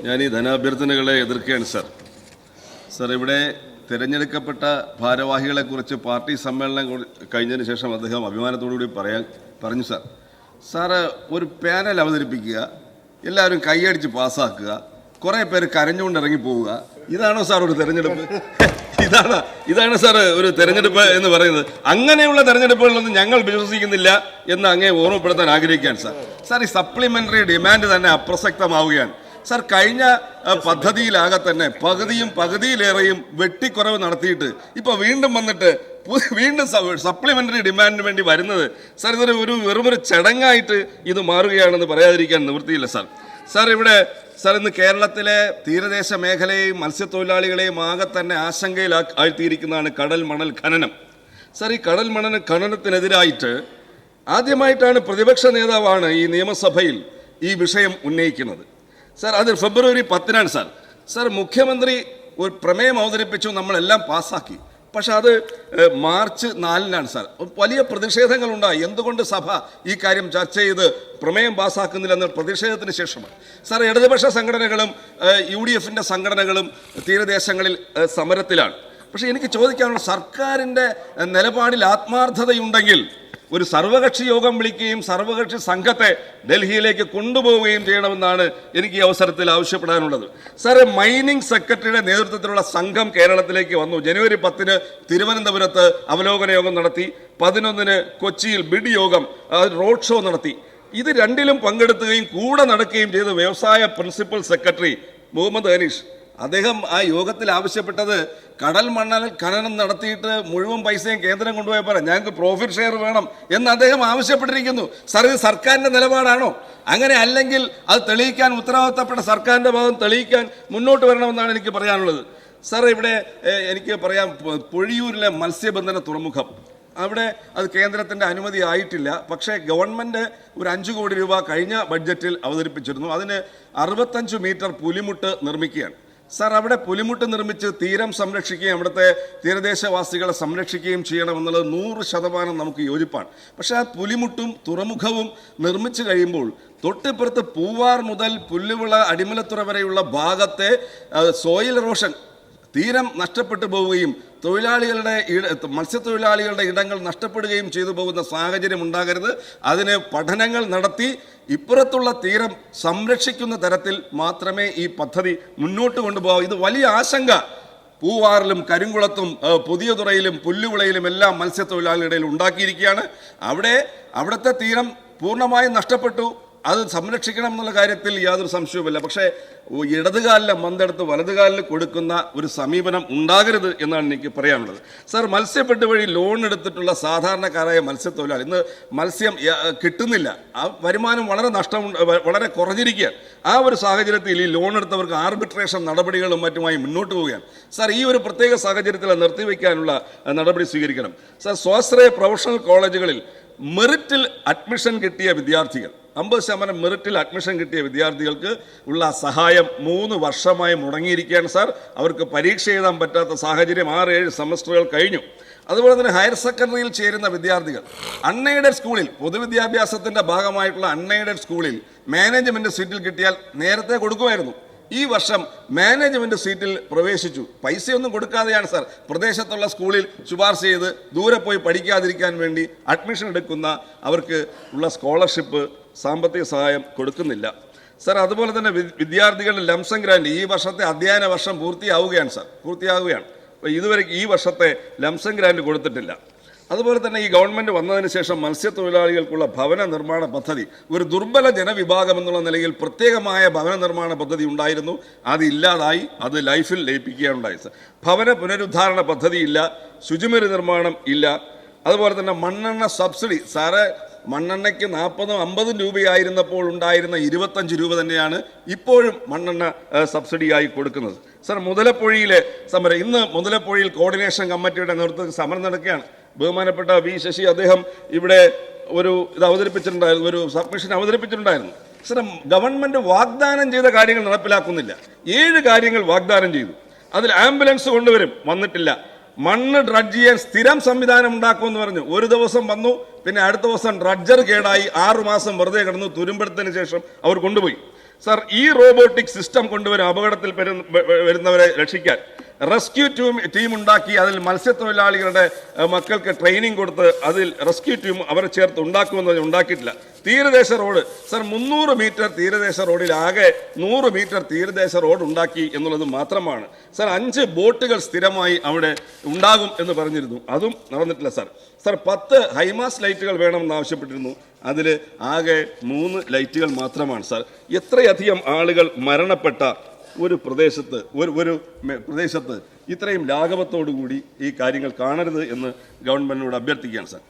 ഞാൻ ഈ ധനാഭ്യർത്ഥനകളെ എതിർക്കുകയാണ് സാർ. ഇവിടെ തിരഞ്ഞെടുക്കപ്പെട്ട ഭാരവാഹികളെക്കുറിച്ച് പാർട്ടി സമ്മേളനം കഴിഞ്ഞതിന് ശേഷം അദ്ദേഹം അഭിമാനത്തോടുകൂടി പറഞ്ഞു സാറ് ഒരു പാനൽ അവതരിപ്പിക്കുക, എല്ലാവരും കൈയടിച്ച് പാസ്സാക്കുക, കുറേ പേര് കരഞ്ഞുകൊണ്ട് ഇറങ്ങി പോവുക, ഇതാണോ സാർ ഒരു തെരഞ്ഞെടുപ്പ്? ഇതാണ് സാർ ഒരു തെരഞ്ഞെടുപ്പ് എന്ന് പറയുന്നത്? അങ്ങനെയുള്ള തെരഞ്ഞെടുപ്പുകളൊന്നും ഞങ്ങൾ വിശ്വസിക്കുന്നില്ല എന്ന് അങ്ങേ ഓർമ്മപ്പെടുത്താൻ ആഗ്രഹിക്കുകയാണ് സാർ. ഈ സപ്ലിമെന്ററി ഡിമാൻഡ് തന്നെ അപ്രസക്തമാവുകയാണ് സാർ. കഴിഞ്ഞ പദ്ധതിയിലാകെ തന്നെ പകുതിയിലേറെയും വെട്ടിക്കുറവ് നടത്തിയിട്ട് ഇപ്പോൾ വീണ്ടും വന്നിട്ട് വീണ്ടും സപ്ലിമെന്ററി ഡിമാൻഡിന് വേണ്ടി വരുന്നത് സാർ, ഇതൊരു വെറുമൊരു ചടങ്ങായിട്ട് ഇത് മാറുകയാണെന്ന് പറയാതിരിക്കാൻ നിവൃത്തിയില്ല സാർ. ഇവിടെ ഇന്ന് കേരളത്തിലെ തീരദേശ മേഖലയെയും മത്സ്യത്തൊഴിലാളികളെയും ആകെ തന്നെ ആശങ്കയിൽ ആഴ്ത്തിയിരിക്കുന്നതാണ് കടൽ മണൽ ഖനനം. ഈ കടൽ മണൽ ഖനനത്തിനെതിരായിട്ട് ആദ്യമായിട്ടാണ് പ്രതിപക്ഷ നേതാവാണ് ഈ നിയമസഭയിൽ ഈ വിഷയം ഉന്നയിക്കുന്നത് അത് ഫെബ്രുവരി 10-നാണ് സാർ. മുഖ്യമന്ത്രി ഒരു പ്രമേയം അവതരിപ്പിച്ചു, നമ്മളെല്ലാം പാസ്സാക്കി. പക്ഷെ അത് മാർച്ച് 4-നാണ് സാർ. വലിയ പ്രതിഷേധങ്ങളുണ്ടായി. എന്തുകൊണ്ട് സഭ ഈ കാര്യം ചർച്ച ചെയ്ത് പ്രമേയം പാസ്സാക്കുന്നില്ലെന്ന പ്രതിഷേധത്തിന് ശേഷമാണ് സാർ. ഇടതുപക്ഷ സംഘടനകളും UDF-ന്റെ സംഘടനകളും തീരദേശങ്ങളിൽ സമരത്തിലാണ്. പക്ഷെ എനിക്ക് ചോദിക്കാനുള്ള, സർക്കാരിൻ്റെ നിലപാടിൽ ആത്മാർത്ഥതയുണ്ടെങ്കിൽ ഒരു സർവകക്ഷി യോഗം വിളിക്കുകയും സർവകക്ഷി സംഘത്തെ ഡൽഹിയിലേക്ക് കൊണ്ടുപോവുകയും ചെയ്യണമെന്നാണ് എനിക്ക് ഈ അവസരത്തിൽ ആവശ്യപ്പെടാനുള്ളത് സാർ. മൈനിങ് സെക്രട്ടറിയുടെ നേതൃത്വത്തിലുള്ള സംഘം കേരളത്തിലേക്ക് വന്നു. ജനുവരി 10-ന് തിരുവനന്തപുരത്ത് അവലോകന യോഗം നടത്തി. 11-ന് കൊച്ചിയിൽ ബിഡ് യോഗം, റോഡ് ഷോ നടത്തി. ഇത് രണ്ടിലും പങ്കെടുക്കുകയും കൂടെ നടക്കുകയും ചെയ്ത വ്യവസായ പ്രിൻസിപ്പൽ സെക്രട്ടറി മുഹമ്മദ് അനീഷ്, അദ്ദേഹം ആ യോഗത്തിൽ ആവശ്യപ്പെട്ടത് കടൽ മണൽ ഖനനം നടത്തിയിട്ട് മുഴുവൻ പൈസയും കേന്ദ്രം കൊണ്ടുപോയപ്പോൾ ഞങ്ങൾക്ക് പ്രോഫിറ്റ് ഷെയർ വേണം എന്ന് അദ്ദേഹം ആവശ്യപ്പെട്ടിരിക്കുന്നു സാർ. ഇത് സർക്കാരിൻ്റെ നിലപാടാണോ? അങ്ങനെ അല്ലെങ്കിൽ അത് തെളിയിക്കാൻ ഉത്തരവാദിത്തപ്പെട്ട സർക്കാരിൻ്റെ ഭാഗം തെളിയിക്കാൻ മുന്നോട്ട് വരണമെന്നാണ് എനിക്ക് പറയാനുള്ളത് സാർ. ഇവിടെ എനിക്ക് പറയാം, പൊഴിയൂരിലെ മത്സ്യബന്ധന തുറമുഖം, അവിടെ അത് കേന്ദ്രത്തിൻ്റെ അനുമതി ആയിട്ടില്ല. പക്ഷേ ഗവൺമെൻറ് ഒരു 5 കോടി രൂപ കഴിഞ്ഞ ബഡ്ജറ്റിൽ അവതരിപ്പിച്ചിരുന്നു. അതിന് 65 മീറ്റർ പുലിമുട്ട് നിർമ്മിക്കുകയാണ് സാർ. അവിടെ പുലിമുട്ട് നിർമ്മിച്ച് തീരം സംരക്ഷിക്കുകയും അവിടുത്തെ തീരദേശവാസികളെ സംരക്ഷിക്കുകയും ചെയ്യണമെന്നുള്ളത് 100% നമുക്ക് യോജിപ്പാണ്. പക്ഷേ ആ പുലിമുട്ടും തുറമുഖവും നിർമ്മിച്ചു കഴിയുമ്പോൾ തൊട്ടിപ്പുറത്ത് പൂവാർ മുതൽ പുല്ലുവിള അടിമലത്തുറ വരെയുള്ള ഭാഗത്തെ സോയിൽ എറോഷൻ, തീരം നഷ്ടപ്പെട്ടു പോവുകയും മത്സ്യത്തൊഴിലാളികളുടെ ഇടങ്ങൾ നഷ്ടപ്പെടുകയും ചെയ്തു പോകുന്ന സാഹചര്യം ഉണ്ടാകരുത്. അതിന് പഠനങ്ങൾ നടത്തി ഇപ്പുറത്തുള്ള തീരം സംരക്ഷിക്കുന്ന തരത്തിൽ മാത്രമേ ഈ പദ്ധതി മുന്നോട്ട് കൊണ്ടുപോകാവൂ. ഇത് വലിയ ആശങ്ക പൂവാറിലും കരിങ്കുളത്തും പുതിയതുറയിലും പുല്ലുവിളയിലും എല്ലാം മത്സ്യത്തൊഴിലാളികളുടെ ഇടയിൽ ഉണ്ടാക്കിയിരിക്കുകയാണ്. അവിടുത്തെ തീരം പൂർണ്ണമായും നഷ്ടപ്പെട്ടു. അത് സംരക്ഷിക്കണം എന്നുള്ള കാര്യത്തിൽ യാതൊരു സംശയവുമില്ല. പക്ഷേ ഇടതുകാലിലെ മന്തെടുത്ത് വലതുകാലിൽ കൊടുക്കുന്ന ഒരു സമീപനം ഉണ്ടാകരുത് എന്നാണ് എനിക്ക് പറയാനുള്ളത് സാർ. മത്സ്യബെഡ് വഴി ലോൺ എടുത്തിട്ടുള്ള സാധാരണക്കാരായ മത്സ്യത്തൊഴിലാളി ഇന്ന് മത്സ്യം കിട്ടുന്നില്ല. ആ വരുമാനം വളരെ കുറഞ്ഞിരിക്കുകയാണ്. ആ ഒരു സാഹചര്യത്തിൽ ഈ ലോൺ എടുത്തവർക്ക് ആർബിട്രേഷൻ നടപടികളും മറ്റുമായി മുന്നോട്ട് പോവുകയാണ് സാർ. ഈ ഒരു പ്രത്യേക സാഹചര്യത്തിൽ നിർത്തിവെക്കാനുള്ള നടപടി സ്വീകരിക്കണം സാർ. സ്വാശ്രയ പ്രൊഫഷണൽ കോളേജുകളിൽ മെറിറ്റിൽ അഡ്മിഷൻ കിട്ടിയ വിദ്യാർത്ഥികൾ, 50% മെറിറ്റിൽ അഡ്മിഷൻ കിട്ടിയ വിദ്യാർത്ഥികൾക്ക് ഉള്ള സഹായം 3 വർഷമായി മുടങ്ങിയിരിക്കുകയാണ് സാർ. അവർക്ക് പരീക്ഷ എഴുതാൻ പറ്റാത്ത സാഹചര്യം 6-7 സെമസ്റ്ററുകൾ കഴിഞ്ഞു. അതുപോലെ തന്നെ ഹയർ സെക്കൻഡറിയിൽ ചേരുന്ന വിദ്യാർത്ഥികൾ അൺഎയ്ഡഡ് സ്കൂളിൽ, പൊതുവിദ്യാഭ്യാസത്തിൻ്റെ ഭാഗമായിട്ടുള്ള അൺഎയ്ഡഡ് സ്കൂളിൽ മാനേജ്മെൻറ്റ് സീറ്റിൽ കിട്ടിയാൽ നേരത്തെ കൊടുക്കുമായിരുന്നു. ഈ വർഷം മാനേജ്മെൻറ്റ് സീറ്റിൽ പ്രവേശിച്ചു. പൈസയൊന്നും കൊടുക്കാതെയാണ് സാർ പ്രദേശത്തുള്ള സ്കൂളിൽ ശുപാർശ ചെയ്ത് ദൂരെ പോയി പഠിക്കാതിരിക്കാൻ വേണ്ടി അഡ്മിഷൻ എടുക്കുന്ന അവർക്ക് ഉള്ള സ്കോളർഷിപ്പ്, സാമ്പത്തിക സഹായം കൊടുക്കുന്നില്ല സാർ. അതുപോലെ തന്നെ വിദ്യാർത്ഥികളുടെ ലംസം ഗ്രാൻഡ് ഈ വർഷത്തെ അധ്യയന വർഷം പൂർത്തിയാകുകയാണ്. ഇതുവരെ ഈ വർഷത്തെ ലംസം ഗ്രാൻഡ് കൊടുത്തിട്ടില്ല. അതുപോലെ തന്നെ ഈ ഗവൺമെൻറ് വന്നതിന് ശേഷം മത്സ്യത്തൊഴിലാളികൾക്കുള്ള ഭവന നിർമ്മാണ പദ്ധതി, ഒരു ദുർബല ജനവിഭാഗം എന്നുള്ള നിലയിൽ പ്രത്യേകമായ ഭവന നിർമ്മാണ പദ്ധതി ഉണ്ടായിരുന്നു. അതില്ലാതായി, അത് ലൈഫിൽ ലയിപ്പിക്കുകയുണ്ടായി സാർ. ഭവന പുനരുദ്ധാരണ പദ്ധതി ഇല്ല, ശുചിമുറി നിർമ്മാണം ഇല്ല. അതുപോലെ തന്നെ മണ്ണെണ്ണ സബ്സിഡി സാറ്, മണ്ണെണ്ണയ്ക്ക് 40-50 രൂപയായിരുന്നപ്പോൾ ഉണ്ടായിരുന്ന 25 രൂപ തന്നെയാണ് ഇപ്പോഴും മണ്ണെണ്ണ സബ്സിഡിയായി കൊടുക്കുന്നത് സാർ. മുതലപ്പൊഴിയിലെ സമരം, ഇന്ന് മുതലപ്പൊഴിയിൽ കോർഡിനേഷൻ കമ്മിറ്റിയുടെ നേതൃത്വത്തിൽ സമരം നടക്കുകയാണ്. ബഹുമാനപ്പെട്ട വി ശശി അദ്ദേഹം ഇവിടെ ഒരു സബ്മിഷൻ അവതരിപ്പിച്ചിട്ടുണ്ടായിരുന്നു സാർ. ഗവൺമെൻറ് വാഗ്ദാനം ചെയ്ത കാര്യങ്ങൾ നടപ്പിലാക്കുന്നില്ല. 7 കാര്യങ്ങൾ വാഗ്ദാനം ചെയ്തു. അതിൽ ആംബുലൻസ് കൊണ്ടുവരും, വന്നിട്ടില്ല. മണ്ണ് ഡ്രഡ്ജ് ചെയ്യാൻ സ്ഥിരം സംവിധാനം ഉണ്ടാക്കുമെന്ന് പറഞ്ഞു. ഒരു ദിവസം വന്നു, പിന്നെ അടുത്ത ദിവസം ഡ്രഡ്ജർ കേടായി 6 മാസം വെറുതെ കിടന്നു. തുരുമ്പെടുത്തതിന് ശേഷം അവർ കൊണ്ടുപോയി സർ, ഈ റോബോട്ടിക് സിസ്റ്റം കൊണ്ടുവരും അപകടത്തിൽ വരുന്നവരെ രക്ഷിക്കാൻ. റെസ്ക്യൂ ടീം ഉണ്ടാക്കി അതിൽ മത്സ്യത്തൊഴിലാളികളുടെ മക്കൾക്ക് ട്രെയിനിങ് കൊടുത്ത് അതിൽ റെസ്ക്യൂ ടീം അവരെ ചേർത്ത് ഉണ്ടാക്കുമെന്ന് ഉണ്ടാക്കിയിട്ടില്ല. തീരദേശ റോഡ് സർ, 300 മീറ്റർ തീരദേശ റോഡിൽ ആകെ 100 മീറ്റർ തീരദേശ റോഡ് ഉണ്ടാക്കി എന്നുള്ളത് മാത്രമാണ്. സർ, 5 ബോട്ടുകൾ സ്ഥിരമായി അവിടെ ഉണ്ടാകും എന്ന് പറഞ്ഞിരുന്നു, അതും നടന്നിട്ടില്ല സർ. സർ, 10 ഹൈമാസ് ലൈറ്റുകൾ വേണമെന്ന് ആവശ്യപ്പെട്ടിരുന്നു, അതിൽ ആകെ 3 ലൈറ്റുകൾ മാത്രമാണ് സർ. എത്രയധികം ആളുകൾ മരണപ്പെട്ട ഒരു പ്രദേശത്ത് പ്രദേശത്ത് ഇത്രയും ലാഘവത്തോടുകൂടി ഈ കാര്യങ്ങൾ കാണരുത് എന്ന് ഗവൺമെന്റിനോട് അഭ്യർത്ഥിക്കുകയാണ് സാർ.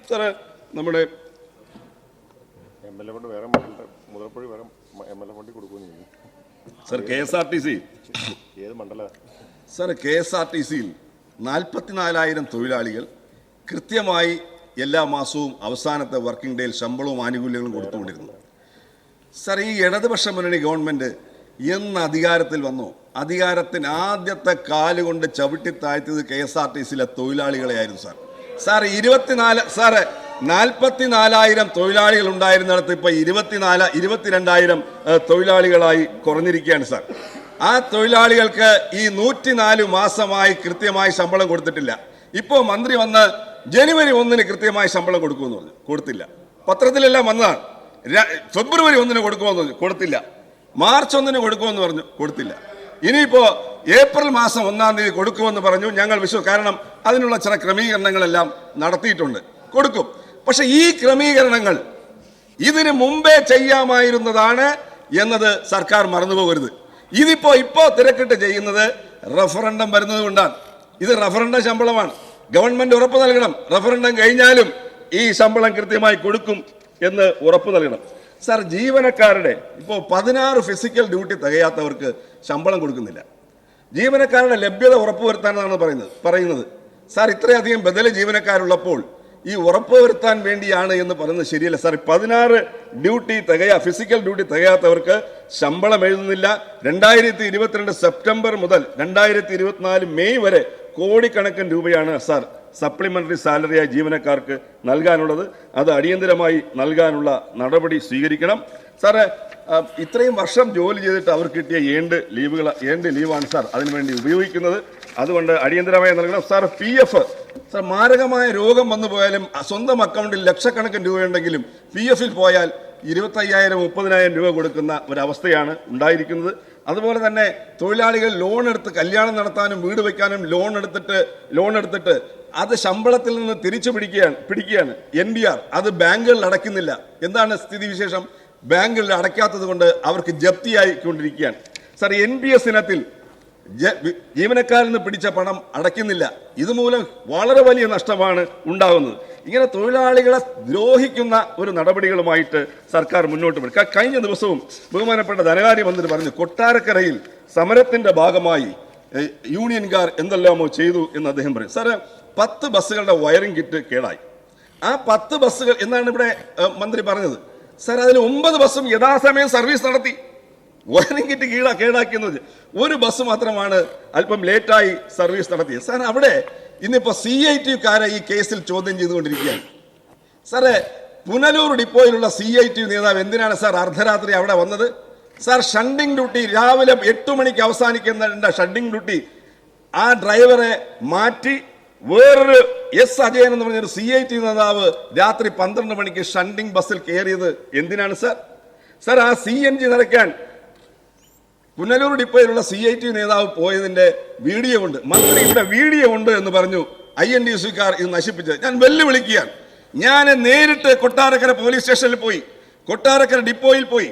സാറ്, നമ്മുടെ സാർ KSRTC സാർ KSRTCയിൽ 44,000 തൊഴിലാളികൾ കൃത്യമായി എല്ലാ മാസവും അവസാനത്തെ വർക്കിംഗ് ഡേയിൽ ശമ്പളവും ആനുകൂല്യങ്ങളും കൊടുത്തുകൊണ്ടിരുന്നു. സാർ, ഈ ഇടതുപക്ഷ മുന്നണി ഗവൺമെന്റ് എന്ന് അധികാരത്തിൽ വന്നു, അധികാരത്തിന് ആദ്യത്തെ കാലുകൊണ്ട് ചവിട്ടി താഴ്ത്തിയത് KSRTCയിലെ തൊഴിലാളികളെയായിരുന്നു സാർ. സാർ, 44,000 തൊഴിലാളികൾ ഉണ്ടായിരുന്നിടത്ത് ഇപ്പോൾ 22,000 തൊഴിലാളികളായി കുറഞ്ഞിരിക്കുകയാണ് സാർ. ആ തൊഴിലാളികൾക്ക് ഈ 104 മാസമായി കൃത്യമായി ശമ്പളം കൊടുത്തിട്ടില്ല. ഇപ്പോൾ മന്ത്രി വന്ന് ജനുവരി 1 കൃത്യമായി ശമ്പളം കൊടുക്കുമെന്ന് പറഞ്ഞു, കൊടുത്തില്ല. പത്രത്തിലെല്ലാം വന്നതാണ്. ഫെബ്രുവരി 1 കൊടുക്കുമെന്ന് പറഞ്ഞു, കൊടുത്തില്ല. മാർച്ച് 1 കൊടുക്കുമെന്ന് പറഞ്ഞു, കൊടുത്തില്ല. ഇനിയിപ്പോ ഏപ്രിൽ മാസം 1-ാം തീയതി കൊടുക്കുമെന്ന് പറഞ്ഞു. ഞങ്ങൾ കാരണം അതിനുള്ള ചില ക്രമീകരണങ്ങളെല്ലാം നടത്തിയിട്ടുണ്ട്, കൊടുക്കും. പക്ഷെ ഈ ക്രമീകരണങ്ങൾ ഇതിന് മുമ്പേ ചെയ്യാമായിരുന്നതാണ് എന്നത് സർക്കാർ മറന്നുപോകരുത്. ഇപ്പോ തിരക്കിട്ട് ചെയ്യുന്നത് റഫറൻഡം വരുന്നത് കൊണ്ടാണ്. ഇത് റഫറൻഡം ശമ്പളമാണ്, ഗവൺമെന്റ് ഉറപ്പ് നൽകണം. റഫറൻഡം കഴിഞ്ഞാലും ഈ ശമ്പളം കൃത്യമായി കൊടുക്കും എന്ന് ഉറപ്പ് നൽകണം. സാർ, ജീവനക്കാരുടെ ഇപ്പോൾ 16 ഫിസിക്കൽ ഡ്യൂട്ടി തികയാത്തവർക്ക് ശമ്പളം കൊടുക്കുന്നില്ല. ജീവനക്കാരുടെ ലഭ്യത ഉറപ്പുവരുത്താനാണ് പറയുന്നത്. സാർ, ഇത്രയധികം ബദൽ ജീവനക്കാരുള്ളപ്പോൾ ഈ ഉറപ്പുവരുത്താൻ വേണ്ടിയാണ് എന്ന് പറയുന്നത് ശരിയല്ല സാർ. 16 ഫിസിക്കൽ ഡ്യൂട്ടി തികയാത്തവർക്ക് ശമ്പളം എഴുതുന്നില്ല. 2022 സെപ്റ്റംബർ മുതൽ 2024 മെയ് വരെ കോടിക്കണക്കിന് രൂപയാണ് സാർ സപ്ലിമെന്ററി സാലറിയായി ജീവനക്കാർക്ക് നൽകാനുള്ളത്. അത് അടിയന്തരമായി നൽകാനുള്ള നടപടി സ്വീകരിക്കണം സാറ്. ഇത്രയും വർഷം ജോലി ചെയ്തിട്ട് അവർക്ക് കിട്ടിയ ഏണ്ട് ലീവാണ് സാർ അതിനുവേണ്ടി ഉപയോഗിക്കുന്നത്. അതുകൊണ്ട് അടിയന്തരമായി നൽകണം സാർ. PF സാർ, മാരകമായ രോഗം വന്നു പോയാലും സ്വന്തം അക്കൗണ്ടിൽ ലക്ഷക്കണക്കിന് രൂപയുണ്ടെങ്കിലും PF-ൽ പോയാൽ 25,000-30,000 രൂപ കൊടുക്കുന്ന ഒരവസ്ഥയാണ് ഉണ്ടായിരിക്കുന്നത്. അതുപോലെ തന്നെ തൊഴിലാളികൾ ലോൺ എടുത്ത് കല്യാണം നടത്താനും വീട് വയ്ക്കാനും ലോൺ എടുത്തിട്ട് അത് ശമ്പളത്തിൽ നിന്ന് തിരിച്ചു പിടിക്കുകയാണ്. NBR അത് ബാങ്കുകളിൽ അടയ്ക്കുന്നില്ല. എന്താണ് സ്ഥിതിവിശേഷം? ബാങ്കുകളിൽ അടയ്ക്കാത്തത് കൊണ്ട് അവർക്ക് ജപ്തിയായിക്കൊണ്ടിരിക്കുകയാണ് സാർ. NPS ഇനത്തിൽ ജീവനക്കാരിൽ നിന്ന് പിടിച്ച പണം അടയ്ക്കുന്നില്ല. ഇതുമൂലം വളരെ വലിയ നഷ്ടമാണ് ഉണ്ടാകുന്നത്. ഇങ്ങനെ തൊഴിലാളികളെ ദ്രോഹിക്കുന്ന ഒരു നടപടികളുമായിട്ട് സർക്കാർ മുന്നോട്ട് പോയി. കഴിഞ്ഞ ദിവസവും ബഹുമാനപ്പെട്ട ധനകാര്യമന്ത്രി പറഞ്ഞു, കൊട്ടാരക്കരയിൽ സമരത്തിന്റെ ഭാഗമായി യൂണിയൻകാർ എന്തെല്ലാമോ ചെയ്തു എന്ന് അദ്ദേഹം പറയും. സാറ്, 10 ബസ്സുകളുടെ വയറിംഗ് കിറ്റ് കേടായി. ആ 10 ബസ്സുകൾ എന്നാണ് ഇവിടെ മന്ത്രി പറഞ്ഞത്. സാർ, അതിൽ 9 ബസ്സും യഥാസമയം സർവീസ് നടത്തി. വയറിംഗ് കിറ്റ് കേടാക്കിയെന്ന് ഒരു ബസ് മാത്രമാണ് അല്പം ലേറ്റായി സർവീസ് നടത്തിയത്. സാർ, അവിടെ ഇന്നിപ്പോ CITU-കാരെ ഈ കേസിൽ ചോദ്യം ചെയ്തുകൊണ്ടിരിക്കുകയാണ്. സാറേ, പുനലൂർ ഡിപ്പോയിലുള്ള CITU നേതാവ് എന്തിനാണ് സാർ അർദ്ധരാത്രി അവിടെ വന്നത്? സാർ, ഷണ്ടിങ് ഡ്യൂട്ടി രാവിലെ 8 മണിക്ക് അവസാനിക്കുന്ന ഷണ്ടിങ് ഡ്യൂട്ടി ആ ഡ്രൈവറെ മാറ്റി വേറൊരു അജയൻ എന്ന് പറഞ്ഞൊരു CITU നേതാവ് രാത്രി 12 മണിക്ക് ഷണ്ടിങ് ബസ്സിൽ കയറിയത് എന്തിനാണ് സാർ? സാർ, ആ CNG നിറയ്ക്കാൻ പുനലൂർ ഡിപ്പോയിലുള്ള CITU നേതാവ് പോയതിന്റെ വീഡിയോ ഉണ്ട്. മന്ത്രിയുടെ വീഡിയോ ഉണ്ട് എന്ന് പറഞ്ഞു INTUC-കാർ ഇത് നശിപ്പിച്ചത്. ഞാൻ വെല്ലുവിളിക്കുകയാണ്. ഞാൻ നേരിട്ട് കൊട്ടാരക്കര പോലീസ് സ്റ്റേഷനിൽ പോയി, കൊട്ടാരക്കര ഡിപ്പോയിൽ പോയി.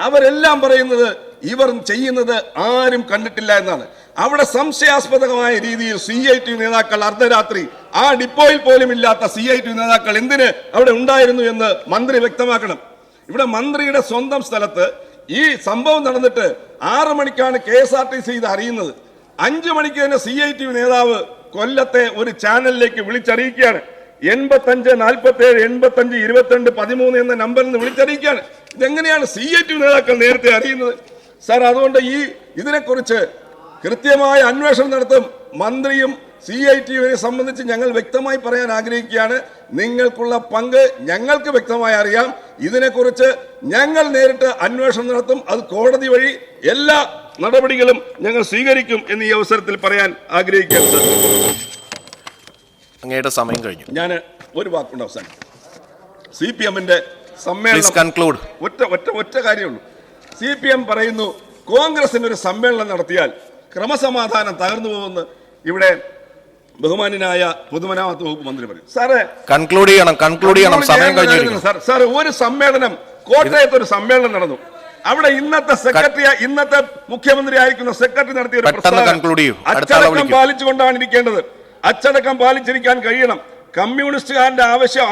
അവരെല്ലാം പറയുന്നത് ഇവർ ചെയ്യുന്നത് ആരും കണ്ടിട്ടില്ല എന്നാണ്. അവിടെ സംശയാസ്പദമായ രീതിയിൽ CITU നേതാക്കൾ അർദ്ധരാത്രി ആ ഡിപ്പോയിൽ പോലും ഇല്ലാത്ത CITU നേതാക്കൾ എന്തിന് അവിടെ ഉണ്ടായിരുന്നു എന്ന് മന്ത്രി വ്യക്തമാക്കണം. ഇവിടെ മന്ത്രിയുടെ സ്വന്തം സ്ഥലത്ത് ഈ സംഭവം നടന്നിട്ട് 6 മണിക്കാണ് KSRTC ഇത് അറിയുന്നത്. 5 മണിക്ക് തന്നെ CITU നേതാവ് കൊല്ലത്തെ ഒരു ചാനലിലേക്ക് വിളിച്ചറിയിക്കുകയാണ്. 85 47 85 22 13 എന്ന നമ്പറിൽ നിന്ന് വിളിച്ചറിയിക്കുകയാണ്. ഇതെങ്ങനെയാണ് CITU നേതാക്കൾ നേരത്തെ അറിയുന്നത്? സാർ, അതുകൊണ്ട് ഇതിനെക്കുറിച്ച് കൃത്യമായ അന്വേഷണം നടത്തും. മന്ത്രിയും CITUവിനെ സംബന്ധിച്ച് ഞങ്ങൾ വ്യക്തമായി പറയാൻ ആഗ്രഹിക്കുകയാണ്. നിങ്ങൾക്കുള്ള പങ്ക് ഞങ്ങൾക്ക് വ്യക്തമായി അറിയാം. ഇതിനെക്കുറിച്ച് ഞങ്ങൾ നേരിട്ട് അന്വേഷണം നടത്തും. അത് കോടതി വഴി എല്ലാ നടപടികളും ഞങ്ങൾ സ്വീകരിക്കും എന്ന് ഈ അവസരത്തിൽ പറയാൻ ആഗ്രഹിക്കുകയാണ് സർ. അങ്ങയുടെ സമയം കഴിഞ്ഞു. ഞാൻ ഒരു വാക്കുണ്ട് അവസാനം. CPM-ന്റെ സമ്മേളനം ഒറ്റ കാര്യമുള്ളൂ. CPM പറയുന്നു കോൺഗ്രസിന് ഒരു സമ്മേളനം നടത്തിയാൽ ക്രമസമാധാനം തകർന്നു പോകുമെന്ന് ഇവിടെ ബഹുമാനായ പൊതുമരാമത്ത് വകുപ്പ് മന്ത്രി പറയും. സാറേ കൺക്ലൂഡ് ചെയ്യണം, സമയം കഴിഞ്ഞു. സാർ ഒരു സമ്മേളനം കോട്ടയത്ത് ഒരു സമ്മേളനം നടന്നു. അവിടെ ഇന്നത്തെ മുഖ്യമന്ത്രി ആയിരിക്കുന്ന സെക്രട്ടറി നടത്തിയ ഒരു അച്ചടക്കം പാലിച്ചുകൊണ്ടാണ് ഇരിക്കേണ്ടത്. അച്ചടക്കം പാലിച്ചിരിക്കാൻ കഴിയണം. കമ്മ്യൂണിസ്റ്റുകാരന്റെ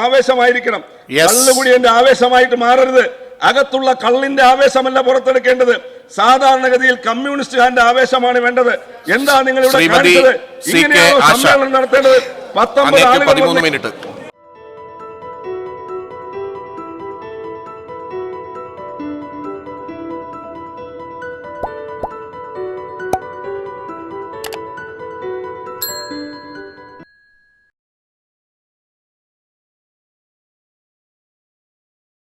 ആവേശമായിരിക്കണം. കള്ളുകുടിയന്റെ ആവേശമായിട്ട് മാറരുത്. അകത്തുള്ള കള്ളിന്റെ ആവേശമല്ല പുറത്തെടുക്കേണ്ടത്. സാധാരണഗതിയിൽ കമ്മ്യൂണിസ്റ്റുകാരന്റെ ആവേശമാണ് വേണ്ടത്. എന്താ നിങ്ങൾ ഇവിടെ കാണിച്ചത്? ഇങ്ങനെയാണോ സമ്മേളനം നടത്തേണ്ടത്? 19 ആളുകൾ